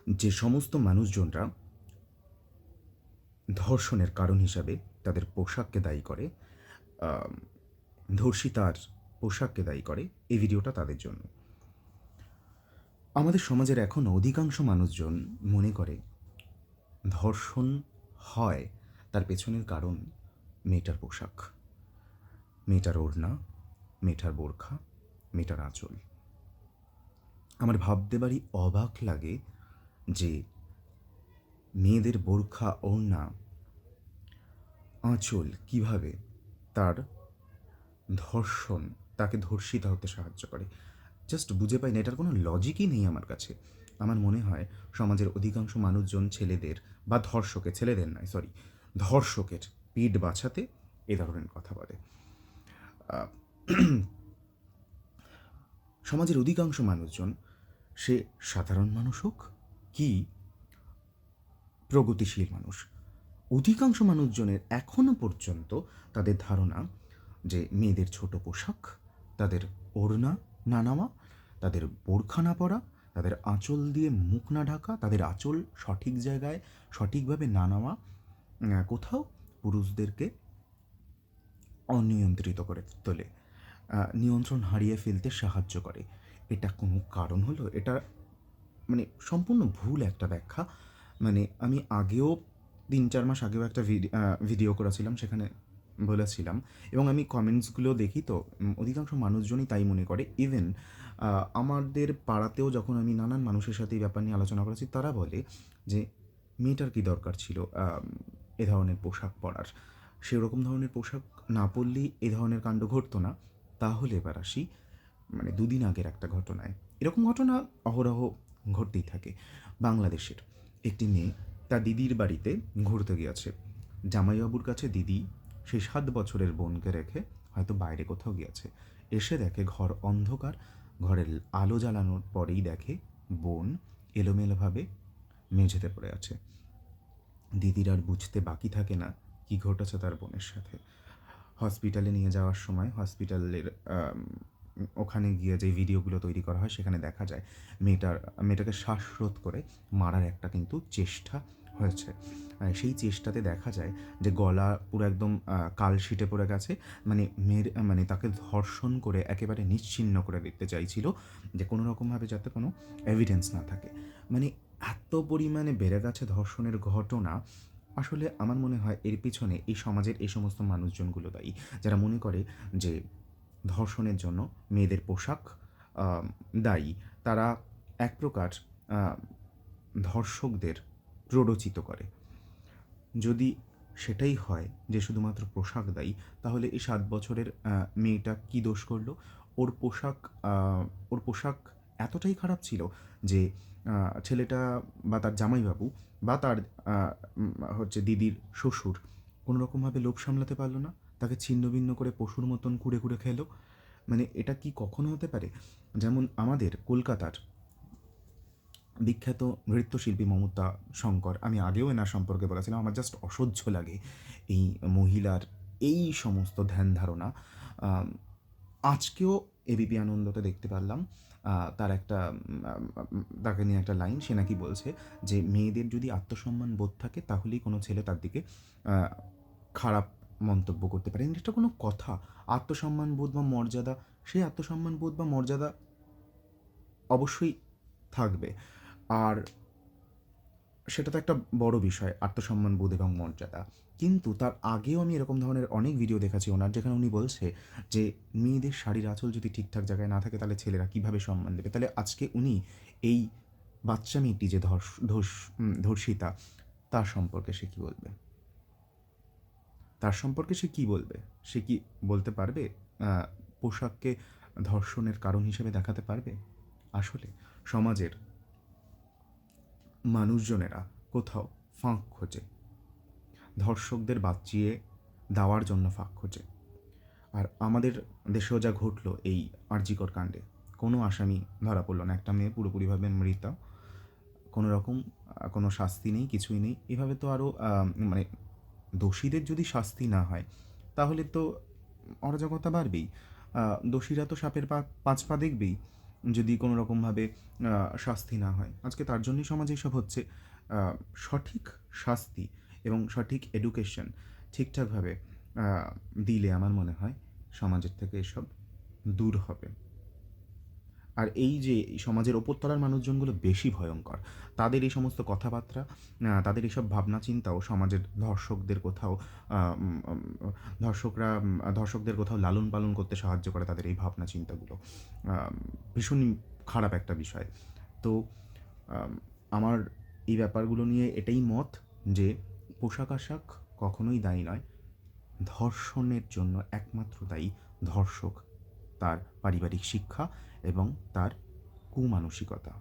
যে সমস্ত মানুষজনরা ধর্ষণের কারণ হিসাবে তাদের পোশাককে দায়ী করে, ধর্ষিতার পোশাককে দায়ী করে, এই ভিডিওটা তাদের জন্য। আমাদের সমাজের এখনও অধিকাংশ মানুষজন মনে করে ধর্ষণ হয় তার পেছনের কারণ মেয়েটার পোশাক, মেয়েটার ওড়না, মেয়েটার বোরখা, মেয়েটার আঁচল। আমার ভাবতে পারি অবাক লাগে যে মেয়েদের বোরখা, ওড়না, আঁচল কীভাবে তার ধর্ষণ, তাকে ধর্ষিতা হতে সাহায্য করে। জাস্ট বুঝে পাই না, এটার কোনো লজিকই নেই আমার কাছে। আমার মনে হয় সমাজের অধিকাংশ মানুষজন ছেলেদের বা ধর্ষকের, ছেলেদের নয় সরি, ধর্ষকের পিঠ বাঁচাতে এ ধরনের কথা বলে। সমাজের অধিকাংশ মানুষজন, সে সাধারণ মানুষ হোক কি প্রগতিশীল মানুষ, অধিকাংশ মানুষজনের এখনও পর্যন্ত তাদের ধারণা যে মেয়েদের ছোট পোশাক, তাদের ওড়না না নেওয়া, তাদের বোরখা না পরা, তাদের আঁচল দিয়ে মুখ না ঢাকা, তাদের আঁচল সঠিক জায়গায় সঠিকভাবে না নেওয়া কোথাও পুরুষদেরকে অনিয়ন্ত্রিত করে তোলে, নিয়ন্ত্রণ হারিয়ে ফেলতে সাহায্য করে। এটা কোনো কারণ হলো? এটা মানে সম্পূর্ণ ভুল একটা ব্যাখ্যা। মানে আমি আগেও ৩-৪ মাস আগেও একটা ভিডিও করেছিলাম, সেখানে বলেছিলাম, এবং আমি কমেন্টসগুলো দেখি তো অধিকাংশ মানুষজনই তাই মনে করে। ইভেন আমাদের পাড়াতেও যখন আমি নানান মানুষের সাথে এই ব্যাপার নিয়ে আলোচনা করেছি, তারা বলে যে মেয়েটার কী দরকার ছিল এ ধরনের পোশাক পরার, সেরকম ধরনের পোশাক না পরলেই এ ধরনের কাণ্ড ঘটতো না। তাহলে এবার আসি মানে দুদিন আগের একটা ঘটনায়। এরকম ঘটনা অহরহ ঘটতেই থাকে। বাংলাদেশের একটি মেয়ে তার দিদির বাড়িতে ঘুরতে গিয়েছে। জামাইবাবুর কাছে দিদি সেই 7 বছরের বোনকে রেখে হয়তো বাইরে কোথাও গিয়েছে। এসে দেখে ঘর অন্ধকার, ঘরের আলো জ্বালানোর পরেই দেখে বোন এলোমেলোভাবে মেঝেতে পড়ে আছে। দিদির আর বুঝতে বাকি থাকে না কী ঘটেছে তার বোনের সাথে। হসপিটালে নিয়ে যাওয়ার সময় হসপিটালের ওখানে গিয়ে যে ভিডিওগুলো তৈরি করা হয় সেখানে দেখা যায় মেয়েটাকে শ্বাসরোধ করে মারার একটা কিন্তু চেষ্টা হয়েছে। সেই চেষ্টাতে দেখা যায় যে গলা পুরো একদম কালশিটে পড়ে গেছে। মানে তাকে ধর্ষণ করে একেবারে নিশ্চিহ্ন করে দিতে চাইছিল, যে কোনো রকমভাবে যাতে কোনো এভিডেন্স না থাকে। মানে এত পরিমাণে বেড়ে গেছে ধর্ষণের ঘটনা। আসলে আমার মনে হয় এর পিছনে এই সমাজের এই সমস্ত মানুষজনগুলো দায়ী, যারা মনে করে যে ধর্ষণের জন্য মেয়েদের পোশাক দায়ী। তারা এক প্রকার ধর্ষকদের প্ররোচিত করে। যদি সেটাই হয় যে শুধুমাত্র পোশাক দায়ী, তাহলে এই 7 বছরের মেয়েটা কী দোষ করল? ওর পোশাক ওর পোশাক এতটাই খারাপ ছিল যে ছেলেটা বা তার জামাইবাবু বা তার হচ্ছে দিদির শ্বশুর কোনো রকমভাবে লোভ সামলাতে পারল না, তাকে ছিন্নভিন্ন করে পশুর মতন কুড়ে কুড়ে খেলো। মানে এটা কি কখনো হতে পারে? যেমন আমাদের কলকাতার বিখ্যাত নৃত্যশিল্পী মমতা শঙ্কর, আমি আগেও এনার সম্পর্কে বলেছিলাম, আমার জাস্ট অসহ্য লাগে এই মহিলার এই সমস্ত ধ্যান ধারণা। আজকেও এবিপি আনন্দতে দেখতে পারলাম তার একটা তাকে নিয়ে একটা লাইন, সে নাকি বলছে যে মেয়েদের যদি আত্মসম্মান বোধ থাকে তাহলেই কোনো ছেলে তার দিকে খারাপ মন্তব্য করতে পারে। এটা কোনো কথা? আত্মসম্মান বোধ বা মর্যাদা, সেই আত্মসম্মান বোধ বা মর্যাদা অবশ্যই থাকবে। আর সেটা তো একটা বড় বিষয়, আত্মসম্মান বোধ এবং মর্যাদা। কিন্তু তার আগেও আমি এরকম ধরনের অনেক ভিডিও দেখেছি ওনার, যেখানে উনি বলছে যে মেয়েদের শাড়ির আঁচল যদি ঠিকঠাক জায়গায় না থাকে তাহলে ছেলেরা কীভাবে সম্মান দেবে? তাহলে আজকে উনি এই বাচ্চা মেয়েটি যে ধর্ষিতা, তার সম্পর্কে সে কী বলবে? তার সম্পর্কে সে কী বলবে? সে কি বলতে পারবে পোশাককে ধর্ষণের কারণ হিসেবে দেখাতে পারবে? আসলে সমাজের মানুষজনেরা কোথাও ফাঁক খোঁজে, ধর্ষকদের বাঁচিয়ে দেওয়ার জন্য ফাঁক খোঁজে। আর আমাদের দেশেও যা ঘটল এই আরজিকর কাণ্ডে, কোনো আসামি ধরা পড়ল না, একটা মেয়ে পুরোপুরিভাবে মৃতা, কোনো রকম কোনো শাস্তি নেই, কিছুই নেই। এভাবে তো আরও মানে দোষীদের যদি শাস্তি না হয় তাহলে তো অরাজকতা বাড়বেই। দোষীরা তো সাপের ৫ পা দেখবেই। যদি কোনো রকমভাবে শাস্তি না হয়। আজকে তার জন্যই সমাজে এসব হচ্ছে। আ সঠিক শাস্তি এবং সঠিক এডুকেশন ঠিকঠাকভাবে আ দিলে আমার মনে হয় সমাজের থেকে এসব দূর হবে। আর এই যে এই সমাজের ওপরতলার মানুষজনগুলো বেশি ভয়ঙ্কর। তাদের এই সমস্ত কথাবার্তা, তাদের এসব ভাবনা চিন্তাও সমাজের ধর্ষকদের কোথাও আ উম আম ধর্ষকরা ধর্ষকদের কোথাও লালন-পালন করতে সাহায্য করে তাদের এই ভাবনা চিন্তাগুলো। ভীষণই খারাপ একটা বিষয়। তো আম আমার এই ব্যাপারগুলো নিয়ে এটাই মত যে পোশাক-আশাক কখনোই দায়ী নয়। ধর্ষণের জন্য একমাত্র দায়ী ধর্ষক, তার পারিবারিক শিক্ষা এবং তার কুমানসিকতা।